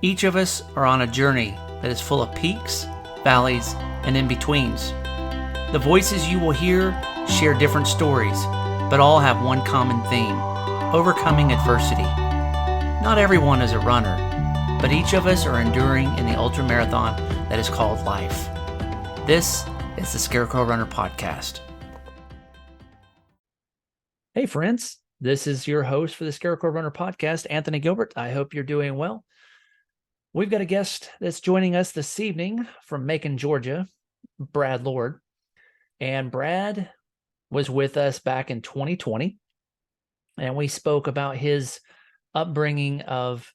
Each of us are on a journey that is full of peaks, valleys, and in-betweens. The voices you will hear share different stories, but all have one common theme: overcoming adversity. Not everyone is a runner, but each of us are enduring in the ultramarathon that is called life. This is the Scarecrow Runner Podcast. Hey friends, this is your host for the Scarecrow Runner Podcast, Anthony Gilbert. I hope you're doing well. We've got a guest that's joining us this evening from Macon, Georgia, Brad Lord. And Brad was with us back in 2020, and we spoke about his upbringing of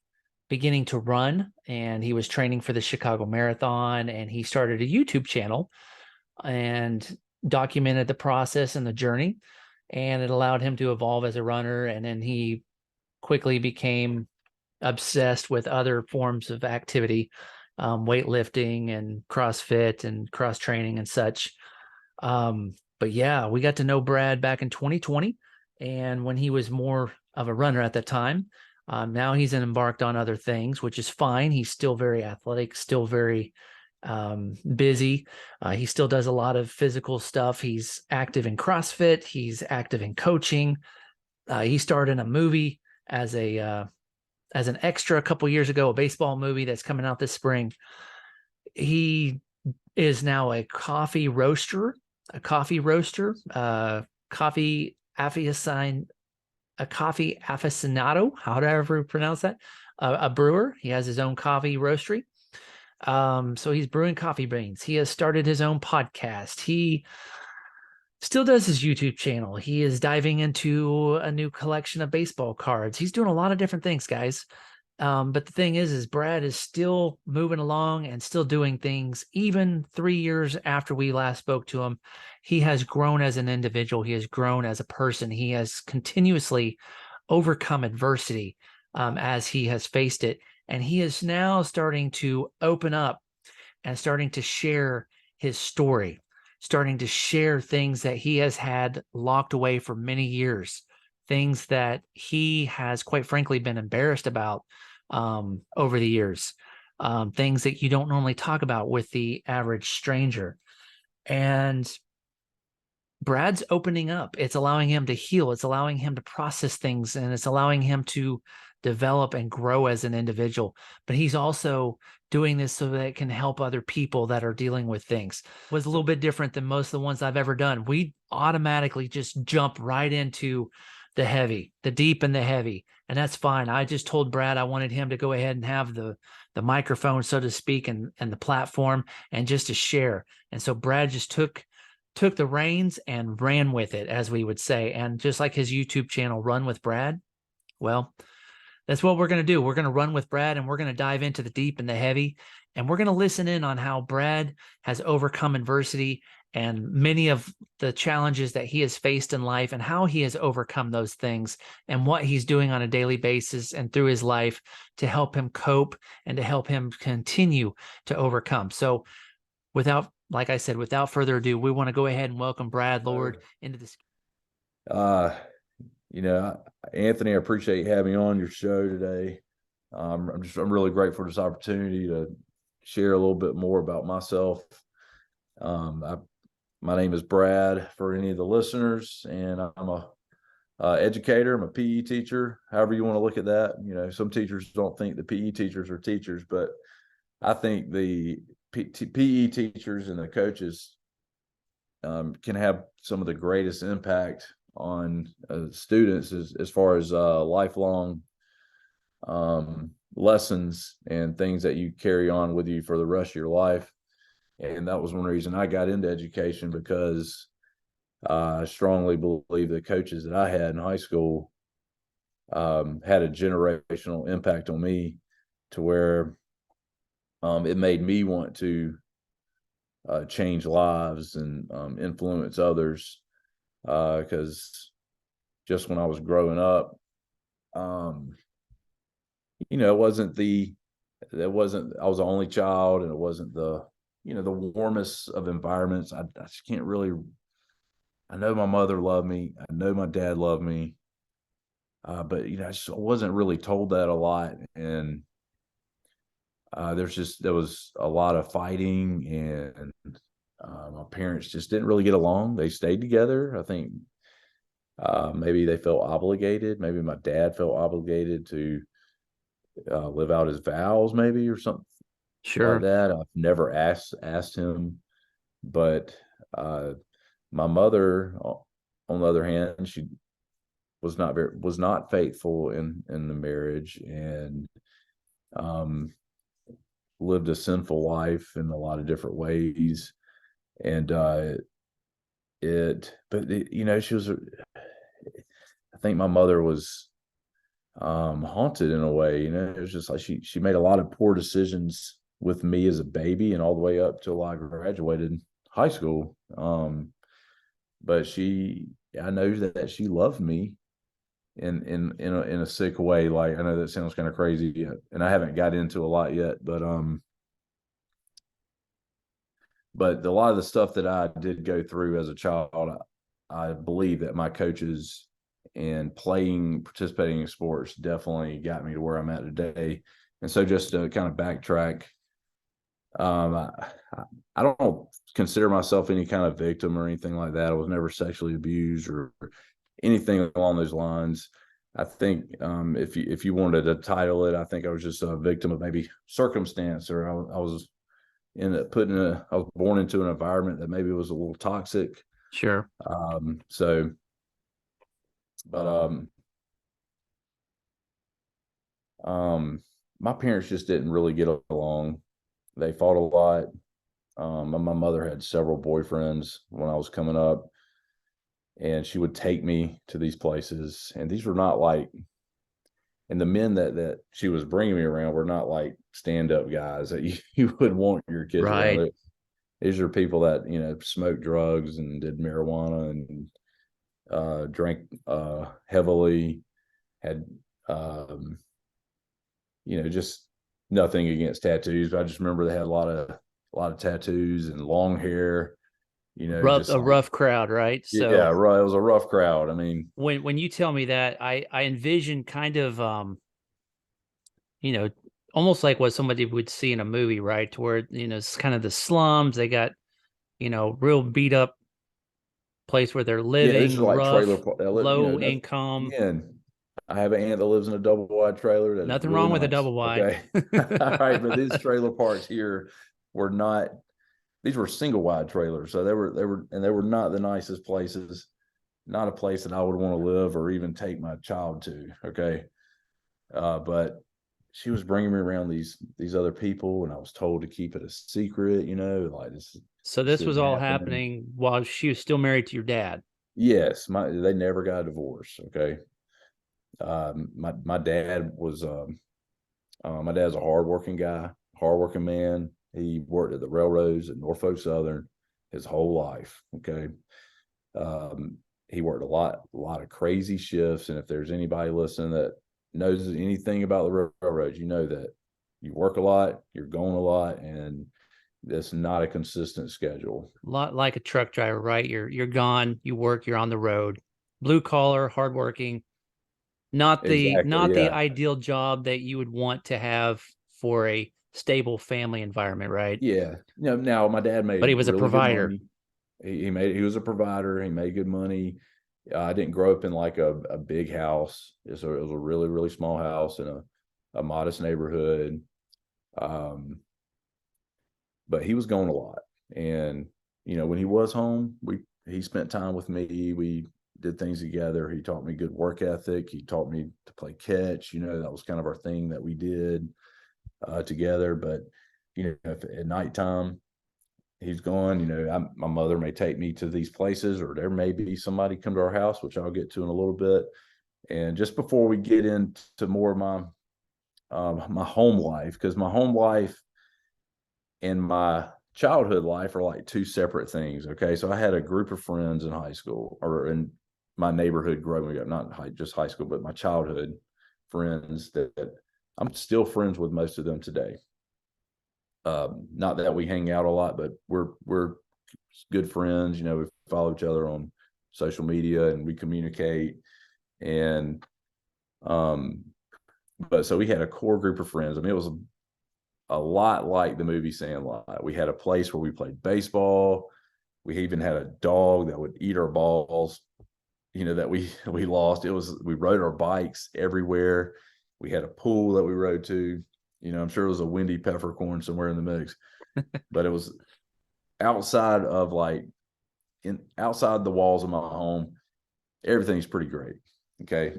beginning to run, and he was training for the Chicago Marathon, and he started a YouTube channel and documented the process and the journey, and it allowed him to evolve as a runner. And then he quickly became obsessed with other forms of activity, weightlifting and CrossFit and cross training and such. But yeah, we got to know Brad back in 2020, and when he was more of a runner at that time. Now he's embarked on other things, which is fine. He's still very athletic, still very busy. He still does a lot of physical stuff. He's active in CrossFit. He's active in coaching. He starred in a movie as an extra a couple years ago, a baseball movie that's coming out this spring. He is now a coffee roaster, coffee aficionado, however you pronounce that, a brewer. He has his own coffee roastery. So he's brewing coffee beans. He has started his own podcast. He still does his YouTube channel. He is diving into a new collection of baseball cards. He's doing a lot of different things, guys. But the thing is Brad is still moving along and still doing things. Even 3 years after we last spoke to him, he has grown as an individual. He has grown as a person. He has continuously overcome adversity as he has faced it. And he is now starting to open up and starting to share his story, starting to share things that he has had locked away for many years, things that he has, quite frankly, been embarrassed about over the years, things that you don't normally talk about with the average stranger. And Brad's opening up. It's allowing him to heal. It's allowing him to process things, and it's allowing him to develop and grow as an individual. But he's also doing this so that it can help other people that are dealing with things. It was a little bit different than most of the ones I've ever done. We automatically just jump right into the heavy, the deep and the heavy. And that's fine. I just told Brad I wanted him to go ahead and have the microphone, so to speak, and the platform, and just to share. And so Brad just took the reins and ran with it, as we would say. And just like his YouTube channel, Run with Brad, well, that's what we're going to do. We're going to run with Brad, and we're going to dive into the deep and the heavy, and we're going to listen in on how Brad has overcome adversity and many of the challenges that he has faced in life, and how he has overcome those things, and what he's doing on a daily basis and through his life to help him cope and to help him continue to overcome. So like I said, without further ado, we want to go ahead and welcome Brad Lord into this. Anthony, I appreciate you having me on your show today. I'm really grateful for this opportunity to share a little bit more about myself. My name is Brad for any of the listeners, and I'm a educator. I'm a PE teacher, however you want to look at that. You know, some teachers don't think the PE teachers are teachers, but I think the PE teachers and the coaches can have some of the greatest impact on students as far as lifelong lessons and things that you carry on with you for the rest of your life. And that was one reason I got into education, because I strongly believe the coaches that I had in high school had a generational impact on me, to where it made me want to change lives and influence others. Because just when I was growing up, I was the only child, and it wasn't the warmest of environments. I just can't really, I know my mother loved me. I know my dad loved me. But I wasn't really told that a lot. And there was a lot of fighting, and my parents just didn't really get along. They stayed together. I think maybe they felt obligated. Maybe my dad felt obligated to live out his vows, maybe, or something like Sure. that. I've never asked him, but uh, my mother, on the other hand, she was not faithful in the marriage, and um, lived a sinful life in a lot of different ways. And she was, I think my mother was haunted in a way. It was just like she made a lot of poor decisions with me as a baby and all the way up till I graduated high school. But I know that she loved me in a sick way. Like, I know that sounds kind of crazy, and I haven't got into a lot yet, but a lot of the stuff that I did go through as a child, I believe that my coaches and participating in sports definitely got me to where I'm at today. And so, just to kind of backtrack, I, I don't consider myself any kind of victim or anything like that. I was never sexually abused or anything along those lines. I think if you wanted to title it, I think I was just a victim of maybe circumstance, or I was I was born into an environment that maybe was a little toxic. Sure. So, but my parents just didn't really get along. They fought a lot. My mother had several boyfriends when I was coming up, and she would take me to these places, and these were not like, and the men that she was bringing me around were not like stand-up guys that you would want your kids Right. around. These are people that smoked drugs and did marijuana and drank heavily. Had just nothing against tattoos, but I just remember they had a lot of tattoos and long hair. Just A like, rough crowd, right? yeah, So right. It was a rough crowd. I mean, when you tell me that, I envision kind of you know, almost like what somebody would see in a movie, right? To where, it's kind of the slums. They got, real beat up place where they're yeah, these living, are like trailer rough, park. low Nothing, income. again, I have an aunt that lives in a double wide trailer that is Nothing really wrong with a nice. double wide. Okay. All right. But these trailer parks here were not, these were single wide trailers. So they were not the nicest places, not a place that I would want to live or even take my child to. Okay. But she was bringing me around these other people, and I was told to keep it a secret, like So this this was isn't all happening. happening while she was still married to your dad. Yes, they never got a divorce. Okay. My dad was my dad's a hardworking guy, hardworking man. He worked at the railroads at Norfolk Southern his whole life. Okay. Um, he worked a lot of crazy shifts. And if there's anybody listening that knows anything about the railroads, you know that you work a lot, you're going a lot, and that's not a consistent schedule. A lot like a truck driver, right? You're gone, you work, you're on the road. Blue collar, hardworking. Exactly. Not the Yeah. ideal job that you would want to have for a stable family environment, right? Yeah. Now my dad But he made was a really good provider. money. He was a provider. He made good money. I didn't grow up in like a big house. It was a really, really small house in a modest neighborhood. Um, but he was gone a lot. And, when he was home, he spent time with me. We did things together. He taught me good work ethic. He taught me to play catch. That was kind of our thing that we did together. But, if at nighttime, he's gone. My mother may take me to these places, or there may be somebody come to our house, which I'll get to in a little bit. And just before we get into more of my home life, because my home life and my childhood life are like two separate things. Okay, so I had a group of friends in high school, or in my neighborhood growing up, not just high school, but my childhood friends that I'm still friends with most of them today. Not that we hang out a lot, but we're good friends. We follow each other on social media and we communicate. And but so we had a core group of friends. I mean, a lot like the movie Sandlot. We had a place where we played baseball. We even had a dog that would eat our balls, that we lost. We rode our bikes everywhere. We had a pool that we rode to. I'm sure it was a windy peppercorn somewhere in the mix, but it was outside of outside the walls of my home. Everything's pretty great. Okay.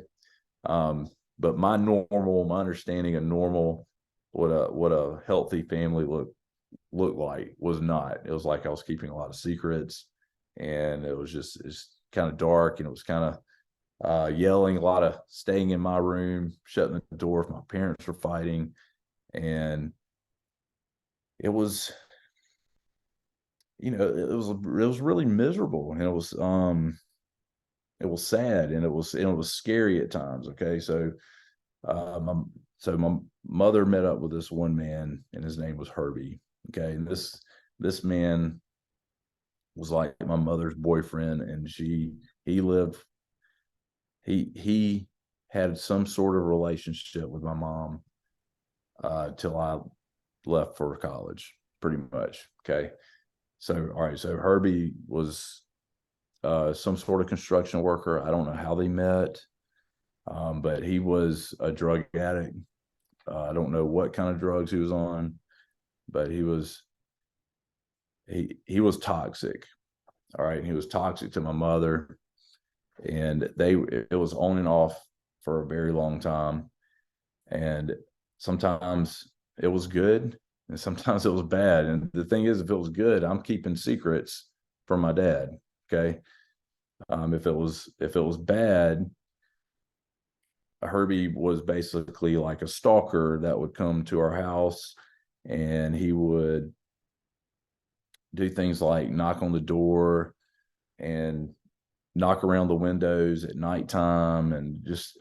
But my understanding of normal, what a healthy family looked like was not. It was like I was keeping a lot of secrets, and it's kind of dark, and it was kind of yelling, a lot of staying in my room, shutting the door if my parents were fighting. And it was, it was really miserable, and it was sad, and it was scary at times. Okay. So my mother met up with this one man, and his name was Herby. Okay. And this man was like my mother's boyfriend, and he had some sort of relationship with my mom till I left for college, pretty much. Okay. So, all right. So Herby was some sort of construction worker. I don't know how they met, but he was a drug addict. I don't know what kind of drugs he was on, but he was toxic. All right. And he was toxic to my mother, and it was on and off for a very long time. And sometimes it was good, and sometimes it was bad. And the thing is, if it was good, I'm keeping secrets from my dad. Okay. If it was bad, Herby was basically like a stalker that would come to our house, and he would do things like knock on the door and knock around the windows at nighttime. And it's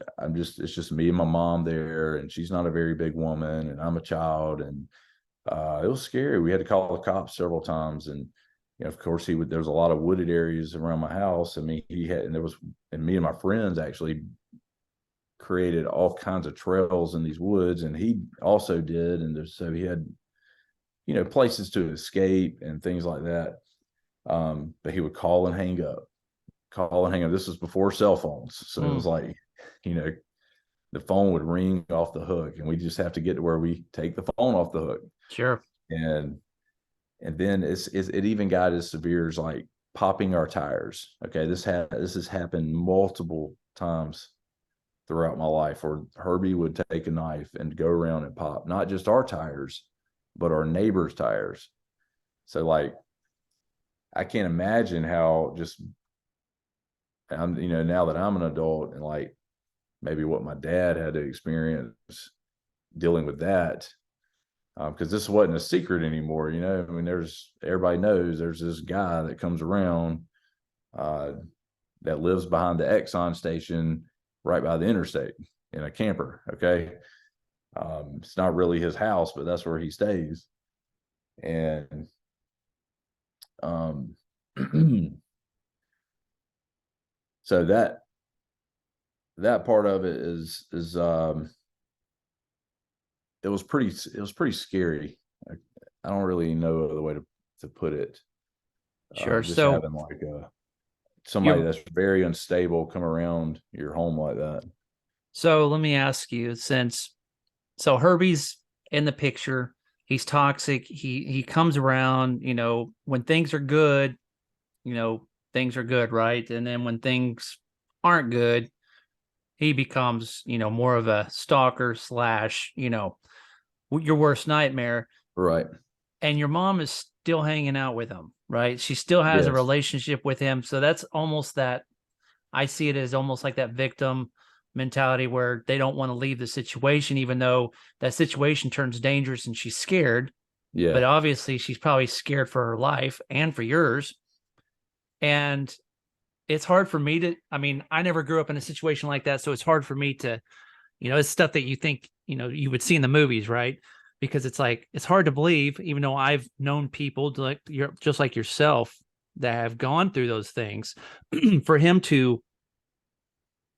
just me and my mom there, and she's not a very big woman, and I'm a child. And it was scary. We had to call the cops several times. And of course, there was a lot of wooded areas around my house. I mean, and me and my friends actually created all kinds of trails in these woods, and he also did. And so he had, places to escape and things like that. But he would call and hang up. This was before cell phones. So it was like, the phone would ring off the hook, and we just have to get to where we take the phone off the hook. Sure. And then it even got as severe as like popping our tires. Okay. This has happened multiple times throughout my life, where Herby would take a knife and go around and pop not just our tires, but our neighbors' tires. So like, I can't imagine how now that I'm an adult, and like maybe what my dad had to experience dealing with that. Because this wasn't a secret anymore. I mean, everybody knows there's this guy that comes around that lives behind the Exxon station right by the interstate in a camper. Okay. It's not really his house, but that's where he stays. And so that part of it is it was pretty scary. I don't really know the way to put it. Sure. Just So having like somebody that's very unstable come around your home like that. So let me ask you, so Herby's in the picture, he's toxic. He comes around, when things are good, things are good, right? And then when things aren't good, he becomes, more of a stalker / your worst nightmare. Right. And your mom is still hanging out with him, right? She still has a Yes. relationship with him. So that's almost that. I see it as almost like that victim mentality where they don't want to leave the situation, even though that situation turns dangerous and she's scared. Yeah. But obviously she's probably scared for her life and for yours. And it's hard for me I never grew up in a situation like that. So it's hard for me to, it's stuff that you think, you would see in the movies, right? Because it's like, it's hard to believe, even though I've known people just like yourself that have gone through those things, for him to,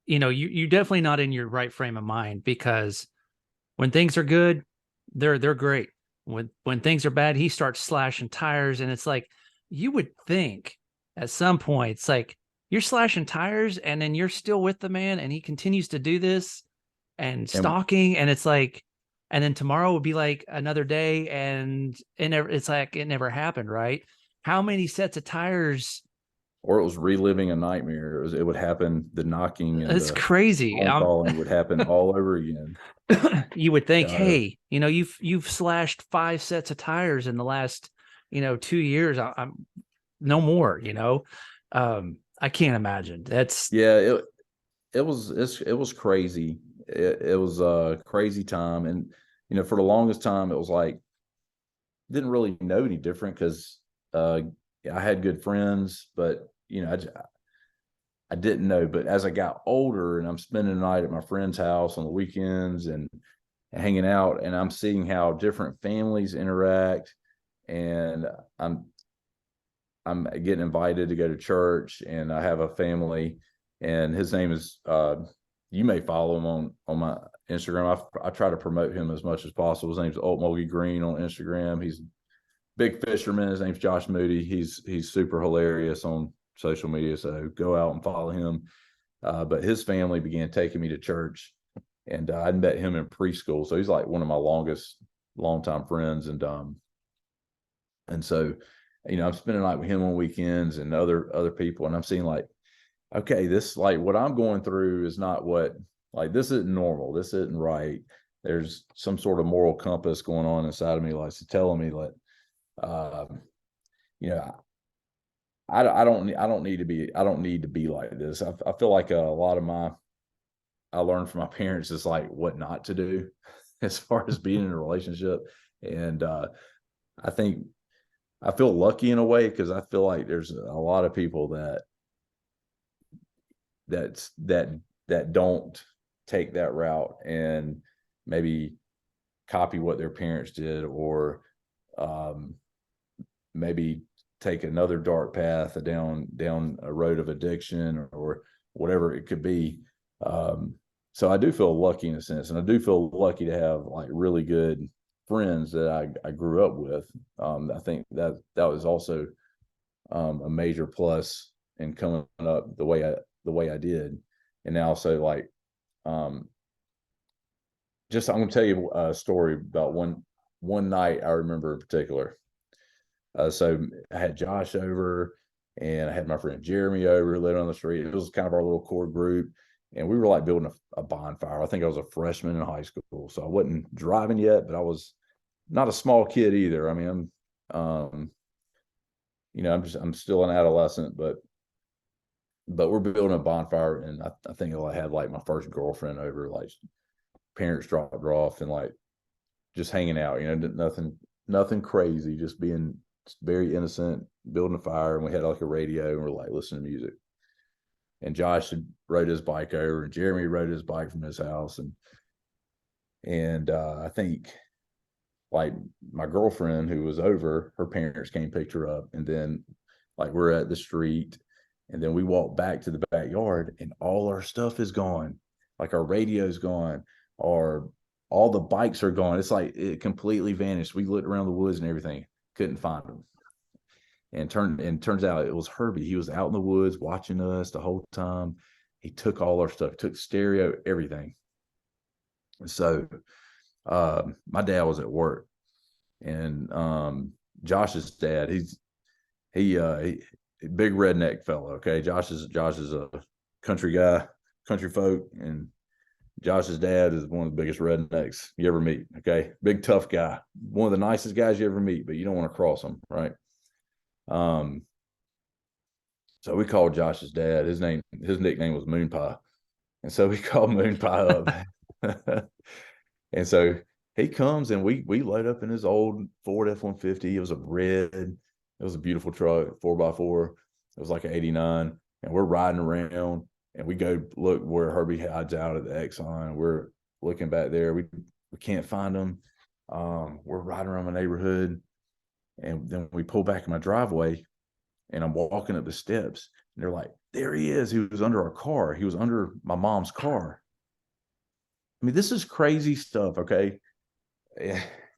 you're definitely not in your right frame of mind, because when things are good, they're great. When things are bad, he starts slashing tires, and it's like you would think at some point it's like you're slashing tires and then you're still with the man and he continues to do this and And stalking, and it's like, and then tomorrow would be like another day, and it's like it never happened, right? How many sets of tires? or it was reliving a nightmare. It would happen. The knocking and It's the crazy. phone calling would happen all over again. You would think, Uh, hey, you've slashed 5 sets of tires in the last 2 years. I'm no more. I can't imagine. That's yeah, it was crazy. It was a crazy time, and for the longest time, it was like didn't really know any different because uh, I had good friends, but I didn't know. But as I got older, and I'm spending the night at my friend's house on the weekends and hanging out, and I'm seeing how different families interact, and I'm getting invited to go to church, and I have a family, and his name is you may follow him on my Instagram. I try to promote him as much as possible. His name's Alt Mulgy Green on Instagram. He's a big fisherman. His name's Josh Moody. He's super hilarious on social media, so go out and follow him. But his family began taking me to church, and I'd met him in preschool, so he's like one of my longtime friends, and so I'm spending the night with him on weekends and other people, and I'm seeing like, okay, this like what I'm going through is not what like this isn't normal. This isn't right. There's some sort of moral compass going on inside of me, like telling me like, you know, I don't need to be like this. I feel like a lot of I learned from my parents is like what not to do as far as being in a relationship, and I think I feel lucky in a way because I feel like there's a lot of people that's that don't take that route and maybe copy what their parents did, or um, maybe take another dark path down a road of addiction or whatever it could be. So I do feel lucky in a sense, and I do feel lucky to have like really good friends that I grew up with. I think that was also a major plus in coming up the way I did. And now, so like, um, just I'm going to tell you a story about one night I remember in particular. So I had Josh over, and I had my friend Jeremy over, who lived on the street. It was kind of our little core group, and we were like building a bonfire. I think I was a freshman in high school, so I wasn't driving yet, but I was not a small kid either. I mean, I'm still an adolescent, but we're building a bonfire, and I think I had like my first girlfriend over, like parents dropped her off, and like just hanging out, nothing crazy, just being very innocent, building a fire, and we had like a radio, and we're like listening to music. And Josh had rode his bike over, and Jeremy rode his bike from his house, and I think like my girlfriend who was over, her parents came picked her up, and then like we're at the street, and then we walk back to the backyard, and all our stuff is gone, like our radio's gone, our all the bikes are gone. It's like it completely vanished. We looked around the woods and everything, couldn't find them. And turns out it was Herby. He was out in the woods watching us the whole time. He took all our stuff, took stereo, everything. So my dad was at work, and Josh's dad, he big redneck fellow. Okay, Josh is a country guy, country folk, and Josh's dad is one of the biggest rednecks you ever meet. Okay, big tough guy, one of the nicest guys you ever meet, but you don't want to cross him, right? Um, so we called Josh's dad. His nickname was Moon Pie, and so we called Moon Pie up. And so he comes, and we load up in his old Ford F-150. It was a red. It was a beautiful truck, 4x4. It was like an 89. And we're riding around, and we go look where Herby hides out at the Exxon. We're looking back there. We can't find him. We're riding around my neighborhood, and then we pull back in my driveway, and I'm walking up the steps, and they're like, there he is. He was under our car. He was under my mom's car. I mean, this is crazy stuff, okay?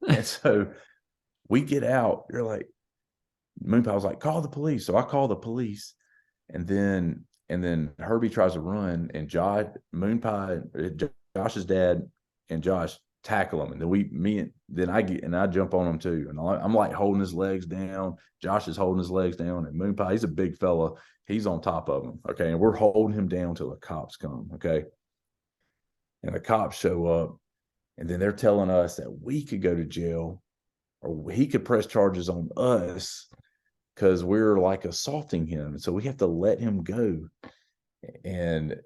And so We get out. You're like, Moonpie was like, call the police. So I call the police, and then Herby tries to run, and Josh's dad and Josh tackle him, and then I jump on him too, and I'm like holding his legs down. Josh is holding his legs down, and Moonpie, he's a big fella, he's on top of him. Okay, and we're holding him down till the cops come. Okay, and the cops show up, and then they're telling us that we could go to jail, or he could press charges on us because we're like assaulting him. So we have to let him go. And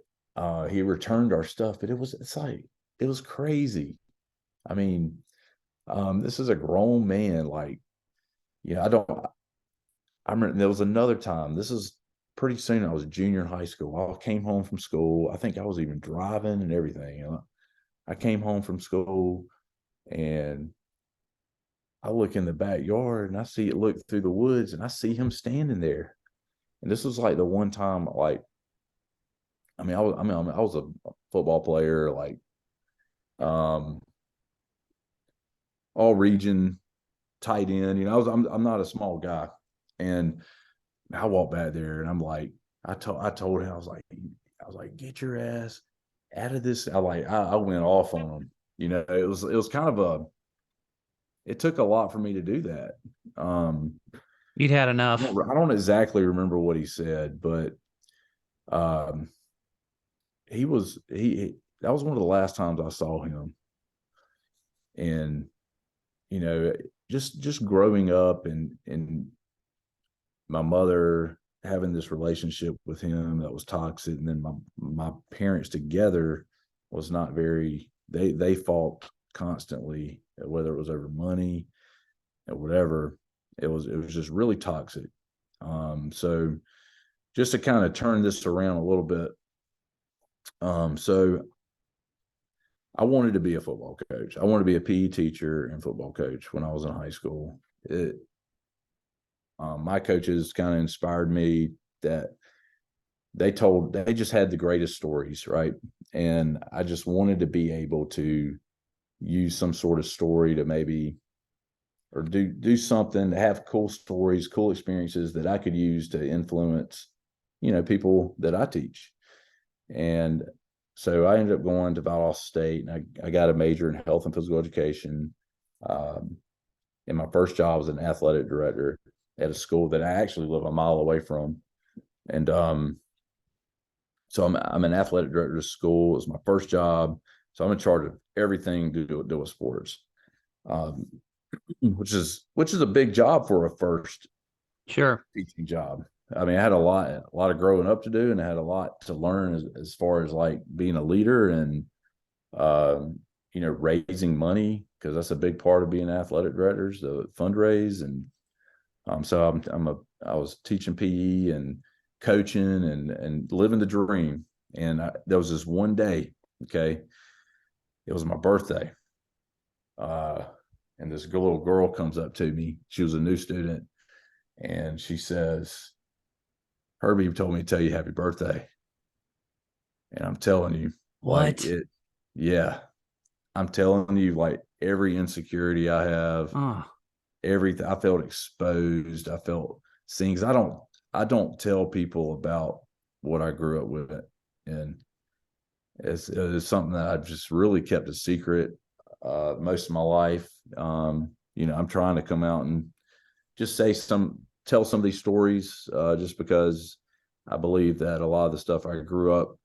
he returned our stuff, but it was crazy. I mean, this is a grown man. Like, I remember there was another time. This is pretty soon. I was a junior in high school. I came home from school. I think I was even driving and everything. I came home from school, and I look in the backyard, and I see it look through the woods, and I see him standing there. And this was like the one time, like, I was a football player, like, um, all region tight end. I'm not a small guy, and I walked back there, and I'm like, I told him, I was like, get your ass out of this. I went off on him. It was kind of it took a lot for me to do that. You'd had enough. I don't exactly remember what he said, but um, he that was one of the last times I saw him. And just growing up, and my mother having this relationship with him that was toxic, and then my parents together was not very, they fought constantly, whether it was over money or whatever. It was just really toxic. So just to kind of turn this around a little bit, so I wanted to be a football coach. I wanted to be a PE teacher and football coach when I was in high school. My coaches kind of inspired me, that they just had the greatest stories, right? And I just wanted to be able to use some sort of story to maybe, or do something, to have cool stories, cool experiences that I could use to influence, people that I teach. And so I ended up going to Valdosta State, and I got a major in health and physical education. And my first job was an athletic director at a school that I actually live a mile away from. And so I'm an athletic director of school. It was my first job. So I'm in charge of everything to do with sports, which is a big job for a first teaching job. I mean, I had a lot of growing up to do, and I had a lot to learn as far as like being a leader, and raising money, because that's a big part of being athletic directors, the fundraise. And so I was teaching PE and coaching and living the dream. And there was this one day, okay, it was my birthday, and this little girl comes up to me. She was a new student, and she says, Herby told me to tell you happy birthday. And I'm telling you, What? Yeah, I'm telling you, like, every insecurity I have, everything, I felt exposed. I felt things I don't tell people about what I grew up with. And it's something that I've just really kept a secret most of my life. I'm trying to come out and just tell some of these stories, just because I believe that a lot of the stuff I grew up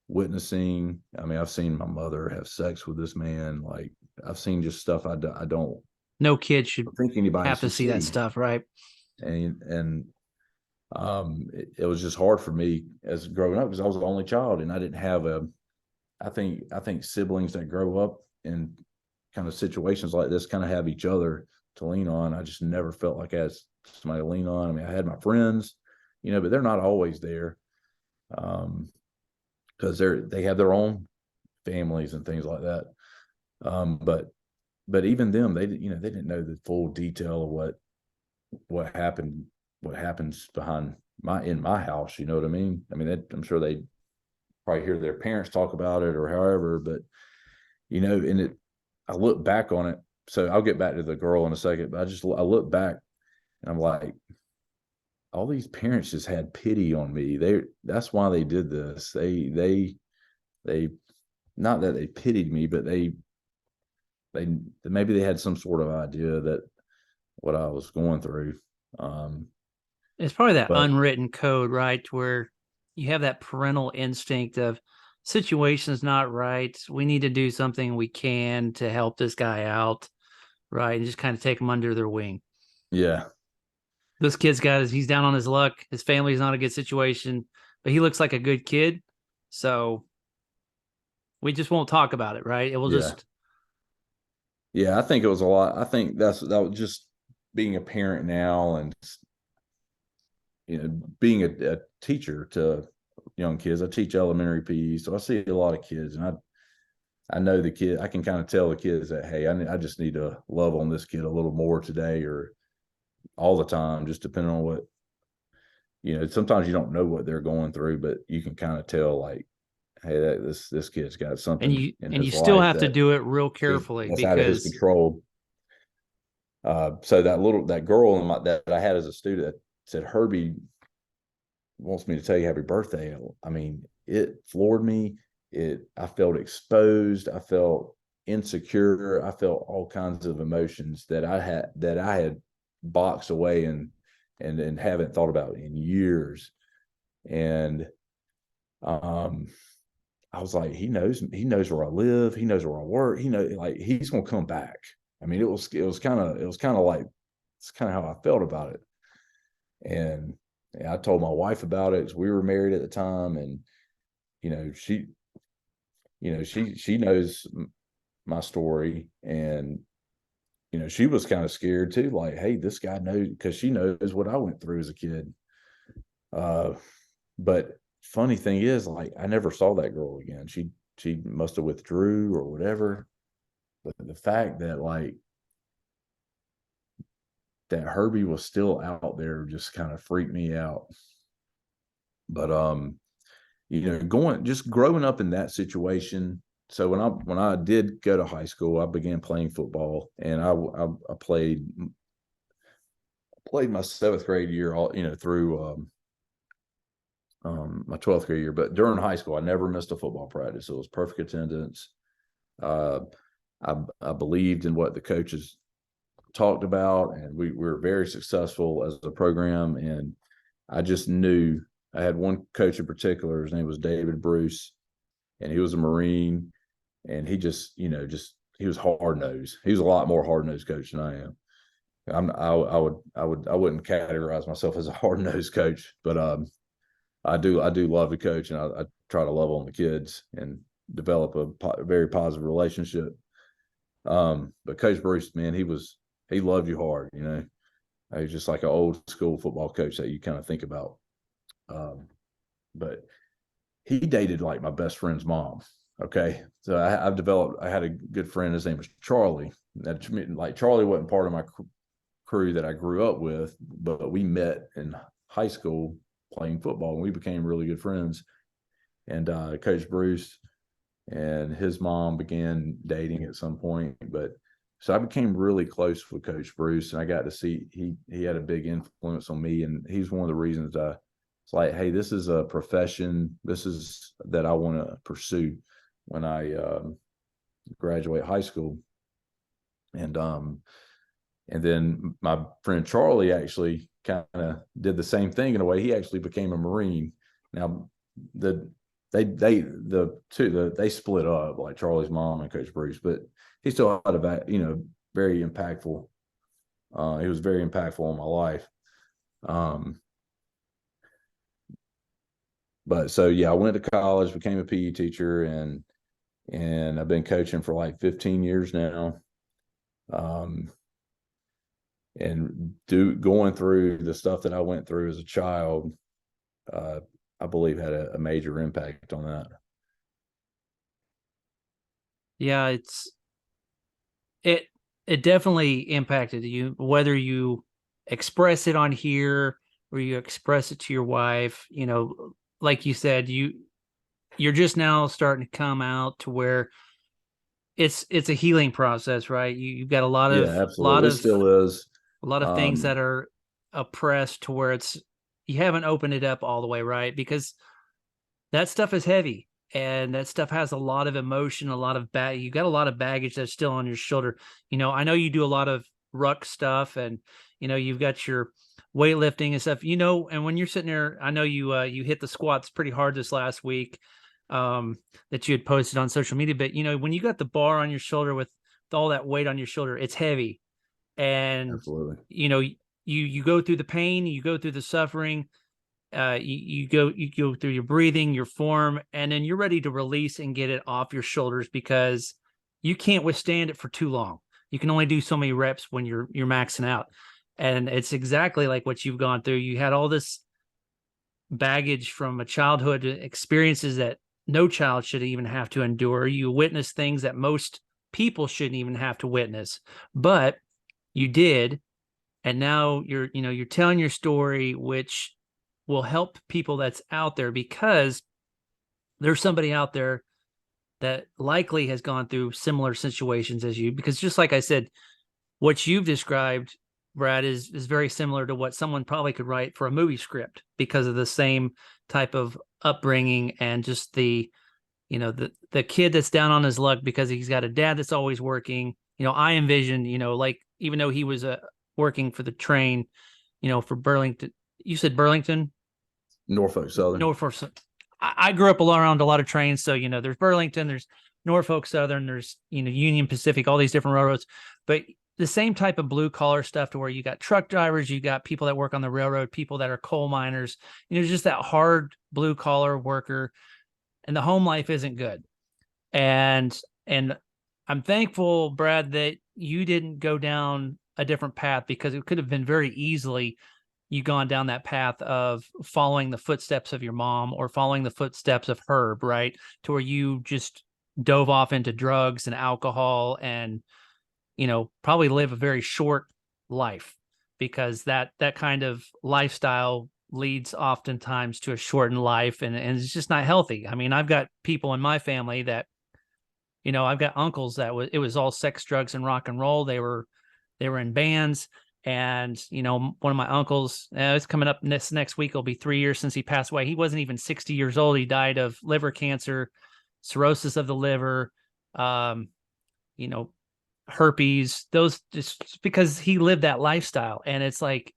witnessing, I mean, I've seen my mother have sex with this man. Like, I've seen just stuff I don't. No kid should think anybody have to see that stuff, right? And it was just hard for me as growing up, because I was the only child, and I didn't have I think siblings that grow up in kind of situations like this kind of have each other to lean on. I just never felt like I had somebody to lean on. I mean, I had my friends, but they're not always there, because they have their own families and things like that. But even them, they didn't know the full detail of what happens behind in my house. You know what I mean? I mean, I'm sure they probably hear their parents talk about it or however, but and I look back on it so I'll get back to the girl in a second, but I look back and I'm like, all these parents just had pity on me. That's why they did this. They not that they pitied me, but they maybe they had some sort of idea that what I was going through. It's probably that But unwritten code, right? Where you have that parental instinct of situation's not right. We need to do something we can to help this guy out, right? And just kind of take him under their wing. yeah, This kid's he's down on his luck. His family's not a good situation, but he looks like a good kid. So we just won't talk about it, right? It will yeah, just. yeah. I think it was a lot. I think that was just being a parent now, and being a teacher to young kids. I teach elementary PE, so I see a lot of kids, and I know the kid. I can kind of tell the kids that, hey, I just need to love on this kid a little more today, or all the time, just depending on what sometimes you don't know what they're going through, but you can kind of tell, like, hey, this kid's got something in And you his still life have to do it real carefully that's out of his because control. So that girl that I had as a student that said, Herby wants me to tell you happy birthday. I mean, it floored me. I felt exposed. I felt insecure. I felt all kinds of emotions that I had boxed away and haven't thought about in years. And I was like, he knows where I live. He knows where I work. Like, he's going to come back. I mean, it was kind of like, it's kind of how I felt about it. And I told my wife about it. We were married at the time, and she she knows my story, and she was kind of scared too. Like, hey, this guy knows, because she knows what I went through as a kid. But funny thing is, like, I never saw that girl again. She must have withdrew or whatever. But the fact that, like, that Herby was still out there just kind of freaked me out. But growing up in that situation. So when I did go to high school, I began playing football, and I played my 7th grade year all through my 12th grade year. But during high school, I never missed a football practice. It was perfect attendance. Uh, I believed in what the coaches talked about, and we were very successful as a program. And I just knew, I had one coach in particular. His name was David Bruce, and he was a Marine, and he just he was hard nosed. He was a lot more hard nosed coach than I am. I wouldn't categorize myself as a hard nosed coach, but I do love the coach, and I try to love on the kids and develop a very positive relationship. But Coach Bruce, man, he loved you hard. He was just like an old school football coach that you kind of think about. But he dated, like, my best friend's mom. Okay, so I had a good friend. His name was Charlie. Like, Charlie wasn't part of my crew that I grew up with, but we met in high school playing football, and we became really good friends. And Coach Bruce and his mom began dating at some point. But so I became really close with Coach Bruce, and I got to see he had a big influence on me, and he's one of the reasons it's like, hey, this is a profession. This is that I want to pursue when I graduate high school. And then my friend Charlie actually kind of did the same thing in a way. He actually became a Marine. Now, they split up, like Charlie's mom and Coach Bruce, but he still had very impactful. He was very impactful on my life. But so, yeah, I went to college, became a PE teacher, and I've been coaching for like 15 years now. And going through the stuff that I went through as a child, I believe had a major impact on that. Yeah, it definitely impacted you, whether you express it on here or you express it to your wife. Like you said, you're just now starting to come out to where it's a healing process, right? You've got a lot Yeah, of absolutely. It still is. things Um, that are oppressed to where it's you haven't opened it up all the way, right? Because that stuff is heavy and that stuff has a lot of emotion, a lot of you got a lot of baggage that's still on your shoulder. I know you do a lot of ruck stuff, and you've got your weightlifting and stuff, and when you're sitting there, I know you hit the squats pretty hard this last week, um that you had posted on social media. But when you got the bar on your shoulder with all that weight on your shoulder, it's heavy. And Absolutely. you go through the pain, you go through the suffering, you go through your breathing, your form, and then you're ready to release and get it off your shoulders because you can't withstand it for too long. You can only do so many reps when you're maxing out. And it's exactly like what you've gone through. You had all this baggage from a childhood experiences that no child should even have to endure. You witness things that most people shouldn't even have to witness, but you did. And now you're telling your story, which will help people that's out there, because there's somebody out there that likely has gone through similar situations as you. Because just like I said, what you've described, Brad, is very similar to what someone probably could write for a movie script because of the same type of upbringing and just the kid that's down on his luck because he's got a dad that's always working. I envision, like, even though he was working for the train, for Burlington. You said Burlington? Norfolk Southern. Norfolk. I grew up around a lot of trains, so there's Burlington, there's Norfolk Southern, there's Union Pacific, all these different railroads, but the same type of blue collar stuff to where you got truck drivers, you got people that work on the railroad, people that are coal miners, just that hard blue collar worker, and the home life isn't good. And I'm thankful, Brad, that you didn't go down a different path, because it could have been very easily you gone down that path of following the footsteps of your mom or following the footsteps of Herb, right? To where you just dove off into drugs and alcohol and, probably live a very short life, because that kind of lifestyle leads oftentimes to a shortened life, and it's just not healthy. I mean, I've got people in my family that, I've got uncles that it was all sex, drugs, and rock and roll. They were in bands. And, one of my uncles, it's coming up next week, it'll be 3 years since he passed away. He wasn't even 60 years old. He died of liver cancer, cirrhosis of the liver, um, you know, herpes, those, just because he lived that lifestyle. And it's like,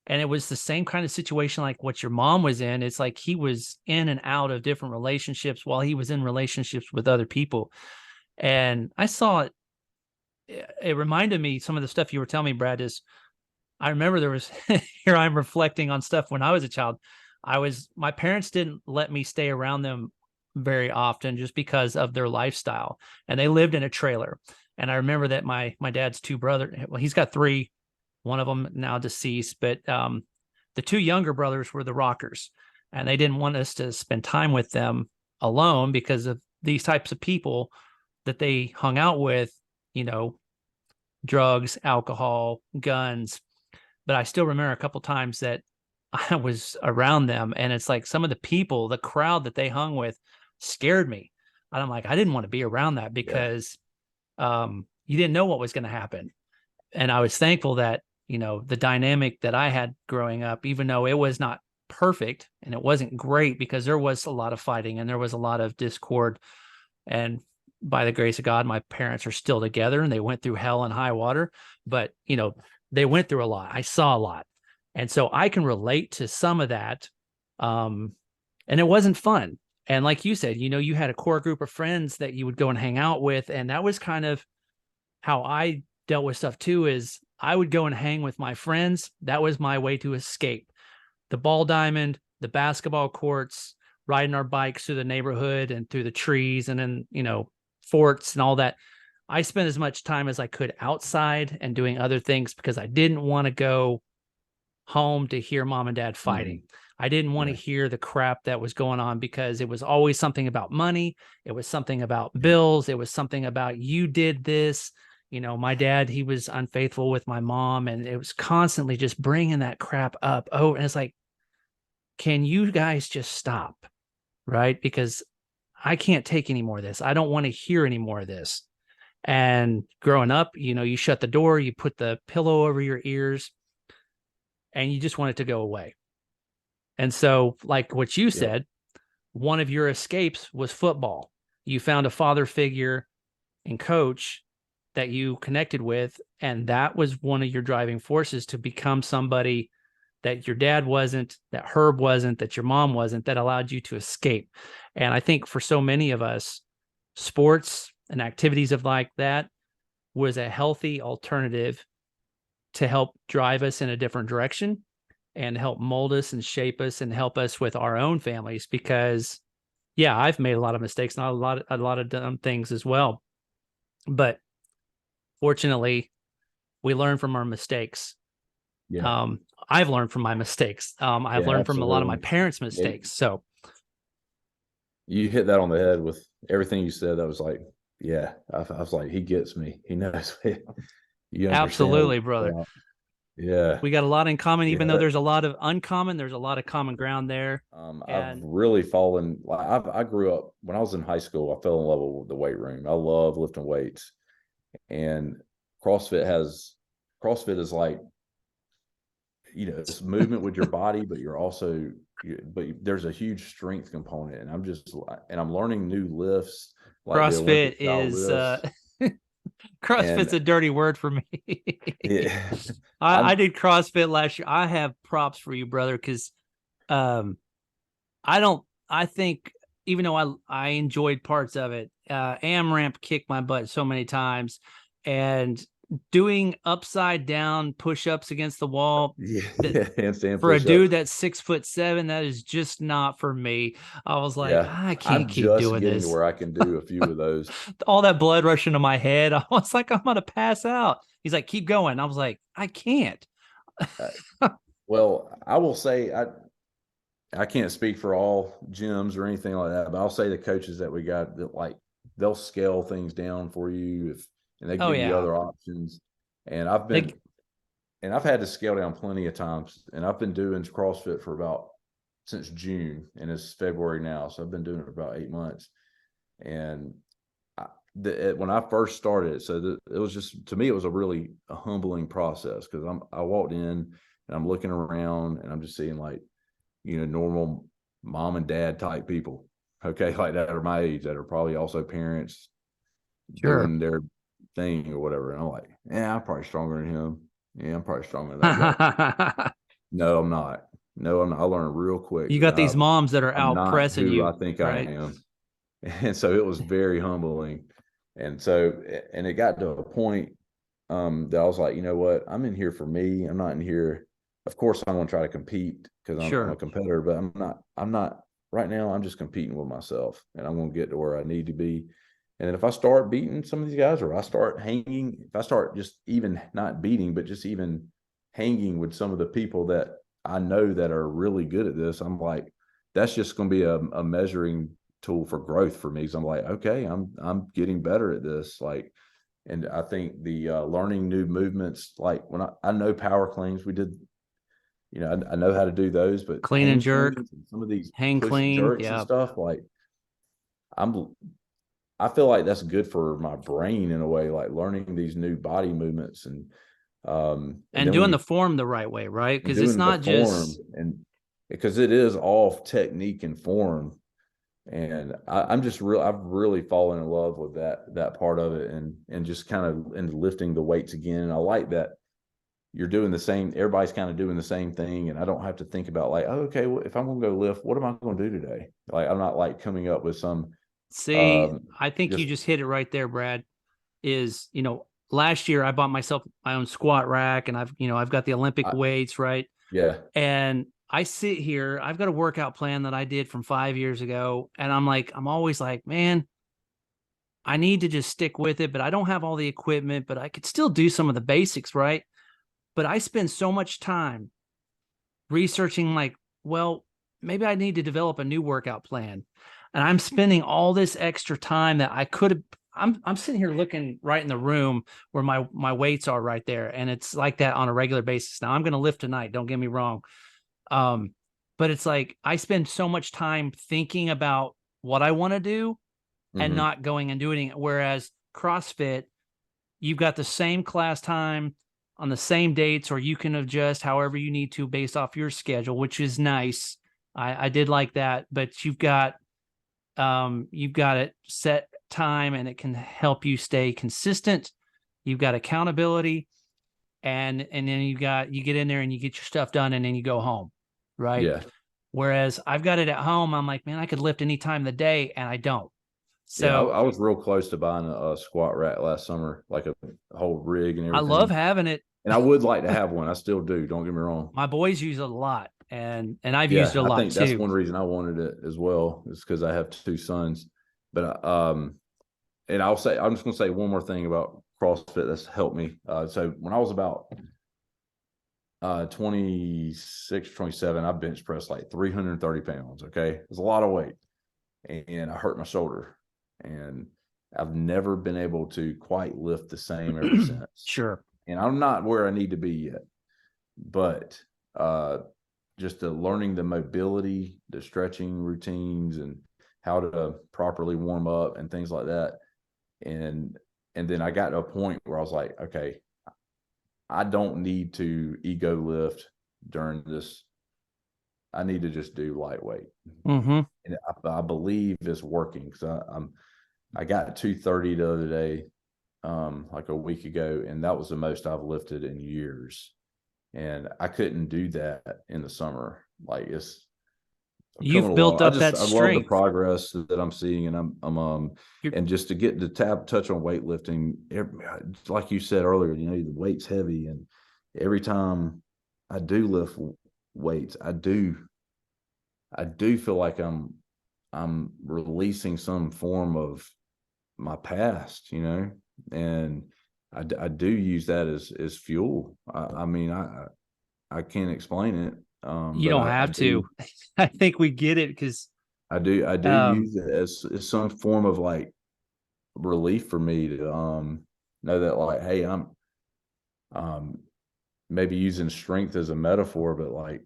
and it was the same kind of situation like what your mom was in. It's like he was in and out of different relationships while he was in relationships with other people. And I saw it. It reminded me, some of the stuff you were telling me, Brad, is I remember there was here I'm reflecting on stuff when I was a child. My parents didn't let me stay around them very often just because of their lifestyle. And they lived in a trailer. And I remember that my dad's two brothers, well, he's got three, one of them now deceased, but the two younger brothers were the rockers. And they didn't want us to spend time with them alone because of these types of people that they hung out with, you know, drugs, alcohol, guns. But I still remember a couple times that I was around them, and it's like some of the people, the crowd that they hung with, scared me. And I'm like, I didn't want to be around that, Yeah. because you didn't know what was going to happen. And I was thankful that, the dynamic that I had growing up, even though it was not perfect and it wasn't great, because there was a lot of fighting and there was a lot of discord. And by the grace of God, my parents are still together, and they went through hell and high water, but they went through a lot. I saw a lot. And so I can relate to some of that. And it wasn't fun. And like you said, you had a core group of friends that you would go and hang out with. And that was kind of how I dealt with stuff too, is I would go and hang with my friends. That was my way to escape the ball diamond, the basketball courts, riding our bikes through the neighborhood and through the trees, and then, forts and all that. I spent as much time as I could outside and doing other things, because I didn't want to go home to hear mom and dad fighting. Mm-hmm. I didn't want to Yeah. hear the crap that was going on, because it was always something about money. It was something about bills. It was something about, you did this. My dad, he was unfaithful with my mom, and it was constantly just bringing that crap up. Oh, and it's like, can you guys just stop? Right? Because I can't take any more of this. I don't want to hear any more of this. And growing up, you shut the door, you put the pillow over your ears, and you just want it to go away. And so, like what you Yep. said, one of your escapes was football. You found a father figure and coach that you connected with, and that was one of your driving forces to become somebody that your dad wasn't, that Herb wasn't, that your mom wasn't, that allowed you to escape. And I think for so many of us, sports and activities of like that was a healthy alternative to help drive us in a different direction and help mold us and shape us and help us with our own families. Because yeah, I've made a lot of mistakes, not a lot of dumb things as well. But fortunately, we learn from our mistakes. Yeah. I've learned from my mistakes. I've Yeah, learned from a lot of my absolutely. parents' mistakes. So You hit that on the head with everything you said. That was like, yeah, I was like, he gets me. He knows me. You understand. absolutely, brother. Yeah. We got a lot in common, Yeah. even though there's a lot of uncommon, there's a lot of common ground there. I've And really fallen. Like I grew up when I was in high school. I fell in love with the weight room. I love lifting weights, and CrossFit has CrossFit is like, it's movement with your body, but you're also, but there's a huge strength component, and I'm learning new lifts like the Olympic CrossFit style is lifts, CrossFit's and a dirty word for me. yeah, I I'm did CrossFit last year. I have props for you, brother, because um I don't I think even though I enjoyed parts of it, AMRAMP kicked my butt so many times, and doing upside down push-ups against the wall, yeah, that handstand for a push-ups. dude that's 6'7", that is just not for me. I was like, Yeah, I can't I'm keep just doing getting to this. where I can do a few of those. All that blood rushing to my head. I was like, I'm gonna pass out. He's like, keep going. I was like, I can't. Uh, well, I will say I can't speak for all gyms or anything like that, but I'll say the coaches that we got that like they'll scale things down for you if and they Oh give you yeah. other options. And I've They been and I've had to scale down plenty of times. And I've been doing CrossFit for about since June, and it's February now, so I've been doing it for about 8 months. And when I first started, it was just to me it was a humbling process because I walked in and I'm looking around and I'm just seeing like normal mom and dad type people, okay, like that are my age that are probably also parents sure. doing their thing or whatever. And I'm like, yeah, I'm probably stronger than him. Yeah, I'm probably stronger than that guy. No, I'm not. No, I'm not. I learned real quick You that got these moms that are I'm out not pressing who I you, think I right? am. And so it was very humbling. And so, and it got to a point that I was like, you know what? I'm in here for me. I'm not in here. Of course, I'm going to try to compete because I'm a Sure. competitor, but I'm not right now. I'm just competing with myself and I'm going to get to where I need to be. And then if I start beating some of these guys or I start hanging, if I start just even not beating, but just even hanging with some of the people that I know that are really good at this, I'm like, that's just going to be a measuring tool for growth for me. So I'm like, okay, I'm getting better at this. Like, and I think the learning new movements, like when I know power cleans, we did, I know how to do those, but Clean and hang jerk, cleans and some of these hang push clean. jerks and Yeah. stuff, like I'm, I feel like that's good for my brain in a way, like learning these new body movements and And then when doing you the form the right way, right? and Because it's doing the not form just, and because it is all technique and form. And I've really fallen in love with that part of it and just kind of into lifting the weights again. And I like that you're doing the same, everybody's kind of doing the same thing. And I don't have to think about like, oh, okay, well, if I'm going to go lift, what am I going to do today? Like, I'm not like coming up with some, see, um, I think you just, just hit it right there, Brad. Is, last year I bought myself my own squat rack, and I've got the Olympic I, weights, right? yeah. And I sit here, I've got a workout plan that I did from 5 years ago. And I'm always like, man, I need to just stick with it, but I don't have all the equipment, but I could still do some of the basics, right? But I spend so much time researching, like, well, maybe I need to develop a new workout plan. And I'm spending all this extra time that I could have. I'm sitting here looking right in the room where my weights are right there. And it's like that on a regular basis. Now I'm going to lift tonight. Don't get me wrong. Um, but it's like I spend so much time thinking about what I want to do and Mm-hmm. not going and doing it. Whereas CrossFit, you've got the same class time on the same dates, or you can adjust however you need to based off your schedule, which is nice. I did like that, but you've got it set time, and it can help you stay consistent. You've got accountability, and then you get in there and you get your stuff done, and then you go home, right? Yeah. Whereas I've got it at home, I'm like, man, I could lift any time of the day, and I don't. Yeah, So I was real close to buying a squat rack last summer, like a whole rig and I love everything. having it. And I would like to have one. I still do. Don't get me wrong. My boys use it a lot, and I've used it Yeah, a I lot think that's too. one reason I wanted it as well, is because I have two sons. But and I'm just gonna say one more thing about CrossFit that's helped me. So when I was about 26, 27, I bench pressed like 330 pounds. Okay, it's a lot of weight, and I hurt my shoulder, and I've never been able to quite lift the same ever since. Sure. And I'm not where I need to be yet, but just learning the mobility, the stretching routines, and how to properly warm up and things like that. And then I got to a point where I was like, okay, I don't need to ego lift during this. I need to just do lightweight. Mm-hmm. And I believe it's working, because I got 230 the other day, like a week ago, and that was the most I've lifted in years. And I couldn't do that in the summer. Like, it's You've built up that I love the strength. progress that I'm seeing, and and just to get to touch on weightlifting, like you said earlier, the weight's heavy, and every time I do lift weights, I do feel like I'm releasing some form of my past, and I do use that as fuel. I mean, I can't explain it. You But don't I have to. I think we get it because I do use it as some form of like relief for me to know that, like, hey, I'm maybe using strength as a metaphor, but like,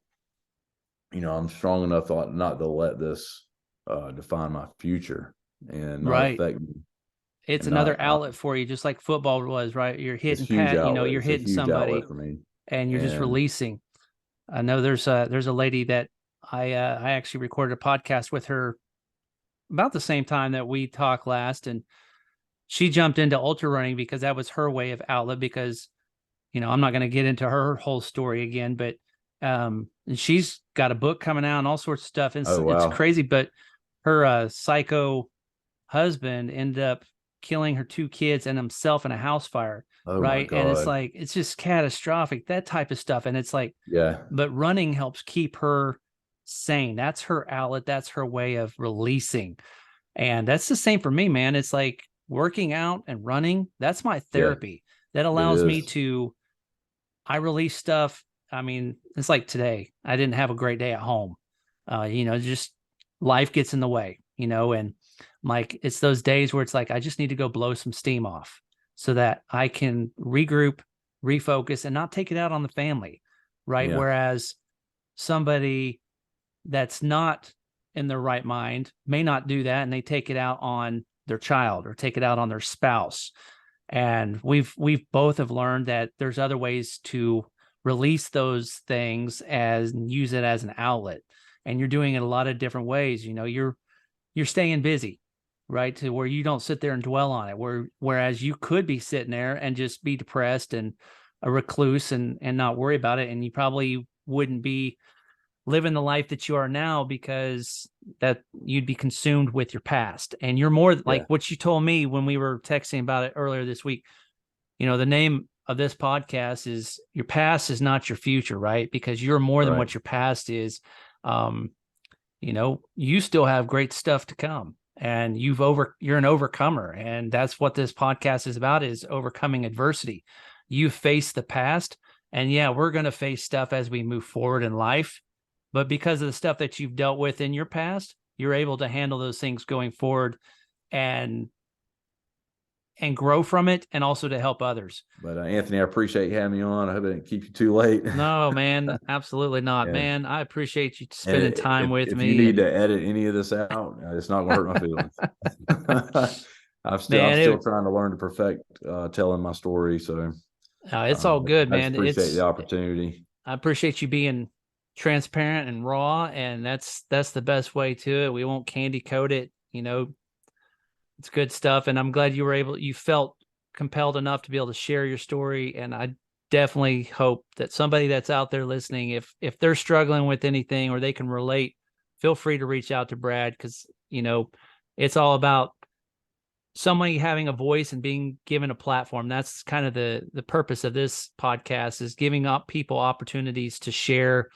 I'm strong enough not to let this define my future and not right. affect me. It's And another not outlet for you, just like football was, right? You're It's hitting huge pat, outlet. you're It's a hitting huge outlet somebody, for me. and you're just And releasing. I know there's a lady that I actually recorded a podcast with her about the same time that we talked last, and she jumped into ultra running because that was her way of outlet. Because I'm not going to get into her whole story again, but and she's got a book coming out and all sorts of stuff, and oh it's wow, crazy. But her psycho husband ended up killing her two kids and himself in a house fire, oh my right? And it's God, like, it's just catastrophic, that type of stuff. And it's like, yeah, but running helps keep her sane. That's her outlet. That's her way of releasing. And that's the same for me, man. It's like working out and running. That's my yeah, therapy. That it allows me is, to, I release stuff. I mean, it's like today, I didn't have a great day at home. Just life gets in the way, and like, it's those days where it's like, I just need to go blow some steam off so that I can regroup, refocus, and not take it out on the family. Right. yeah, Whereas somebody that's not in their right mind may not do that, and they take it out on their child or take it out on their spouse. And we've both have learned that there's other ways to release those things as use it as an outlet. And you're doing it a lot of different ways. You're staying busy, right? To where you don't sit there and dwell on it. Whereas you could be sitting there and just be depressed and a recluse and not worry about it. And you probably wouldn't be living the life that you are now, because that you'd be consumed with your past. And you're more like yeah, what you told me when we were texting about it earlier this week. The name of this podcast is Your Past Is Not Your Future, right? Because you're more than right, what your past is. You still have great stuff to come, and you're an overcomer. And that's what this podcast is about, is overcoming adversity. You face the past, and yeah, we're going to face stuff as we move forward in life. But because of the stuff that you've dealt with in your past, you're able to handle those things going forward and grow from it, and also to help others. but Anthony, I appreciate you having me on. I hope I didn't keep you too late. No, man, absolutely not, and man. I appreciate you and spending time with if you me. need And to edit any of this out, it's not going to hurt my feelings. I'm Man, still trying to learn to perfect telling my story. So it's all good, I just man. appreciate the opportunity. I appreciate you being transparent and raw, and that's the best way to it. We won't candy coat it, it's good stuff. And I'm glad you felt compelled enough to be able to share your story. And I definitely hope that somebody that's out there listening, if they're struggling with anything or they can relate, feel free to reach out to Brad, because it's all about somebody having a voice and being given a platform. That's kind of the purpose of this podcast, is giving up people opportunities to share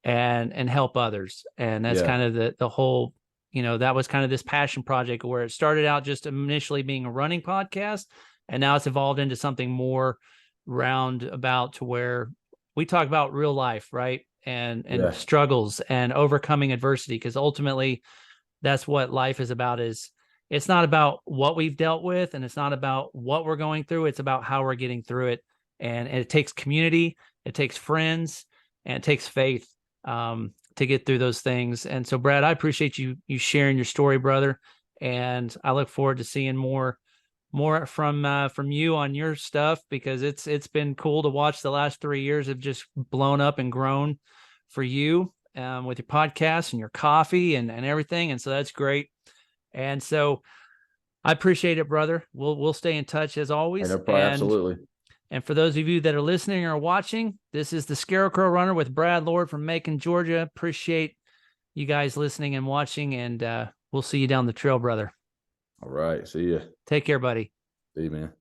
and help others. And that's Yeah. kind of the whole, that was kind of this passion project, where it started out just initially being a running podcast, and now it's evolved into something more roundabout, to where we talk about real life, right? And Yeah. struggles and overcoming adversity, because ultimately that's what life is about. Is it's not about what we've dealt with, and it's not about what we're going through. It's about how we're getting through it. And it takes community, it takes friends, and it takes faith to get through those things. And so, Brad, I appreciate you sharing your story, brother. And I look forward to seeing more from you on your stuff, because it's been cool to watch. The last 3 years have just blown up and grown for you, with your podcast and your coffee and everything. And so that's great. And so I appreciate it, brother. We'll stay in touch as always. Absolutely. And for those of you that are listening or watching, this is the Scarecrow Runner with Brad Lord from Macon, Georgia. Appreciate you guys listening and watching, and we'll see you down the trail, brother. All right. See ya. Take care, buddy. See you, man.